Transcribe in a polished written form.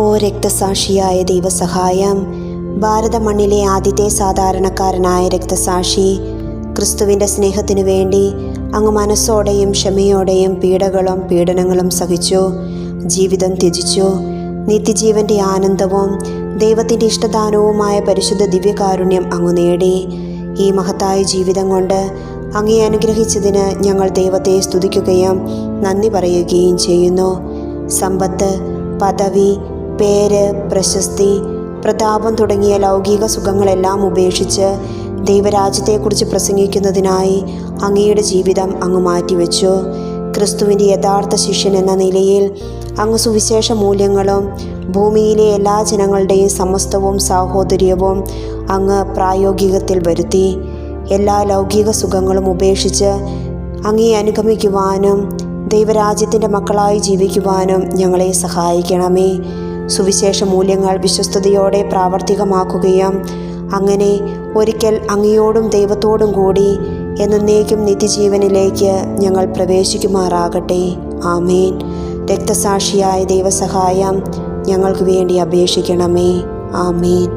ഓ രക്തസാക്ഷിയായ ദൈവസഹായം, ഭാരത മണ്ണിലെ ആദ്യത്തെ സാധാരണക്കാരനായ രക്തസാക്ഷി, ക്രിസ്തുവിൻ്റെ സ്നേഹത്തിനു വേണ്ടി അങ്ങ് മനസ്സോടെയും ക്ഷമയോടെയും പീഡകളും പീഡനങ്ങളും സഹിച്ചു, ജീവിതം ത്യജിച്ചു. നിത്യജീവൻ്റെ ആനന്ദവും ദൈവത്തിൻ്റെ ഇഷ്ടദാനവുമായ പരിശുദ്ധ ദിവ്യകാരുണ്യം അങ്ങ് നേടി. ഈ മഹത്തായ ജീവിതം കൊണ്ട് അങ്ങേ അനുഗ്രഹിച്ചതിന് ഞങ്ങൾ ദൈവത്തെ സ്തുതിക്കുകയും നന്ദി പറയുകയും ചെയ്യുന്നു. സമ്പത്ത്, പദവി, പേര്, പ്രശസ്തി, പ്രതാപം തുടങ്ങിയ ലൗകിക സുഖങ്ങളെല്ലാം ഉപേക്ഷിച്ച് ദൈവരാജ്യത്തെക്കുറിച്ച് പ്രസംഗിക്കുന്നതിനായി അങ്ങയുടെ ജീവിതം അങ്ങ് മാറ്റിവെച്ചു. ക്രിസ്തുവിൻ്റെ യഥാർത്ഥ ശിഷ്യൻ എന്ന നിലയിൽ അങ്ങ് സുവിശേഷ മൂല്യങ്ങളും ഭൂമിയിലെ എല്ലാ ജനങ്ങളുടെയും സമസ്തവും സാഹോദര്യവും അങ്ങ് പ്രായോഗികത്തിൽ വരുത്തി. എല്ലാ ലൗകിക സുഖങ്ങളും ഉപേക്ഷിച്ച് അങ്ങേ അനുഗമിക്കുവാനും ദൈവരാജ്യത്തിൻ്റെ മക്കളായി ജീവിക്കുവാനും ഞങ്ങളെ സഹായിക്കണമേ. സുവിശേഷ മൂല്യങ്ങൾ വിശ്വസ്തയോടെ പ്രാവർത്തികമാക്കുകയും അങ്ങനെ ഒരിക്കൽ അങ്ങയോടും ദൈവത്തോടും കൂടി എന്നേക്കും നിത്യജീവനിലേക്ക് ഞങ്ങൾ പ്രവേശിക്കുമാറാകട്ടെ. ആമേൻ. രക്തസാക്ഷിയായ ദൈവസഹായം ഞങ്ങൾക്ക് വേണ്ടി അപേക്ഷിക്കണമേ. ആമേൻ.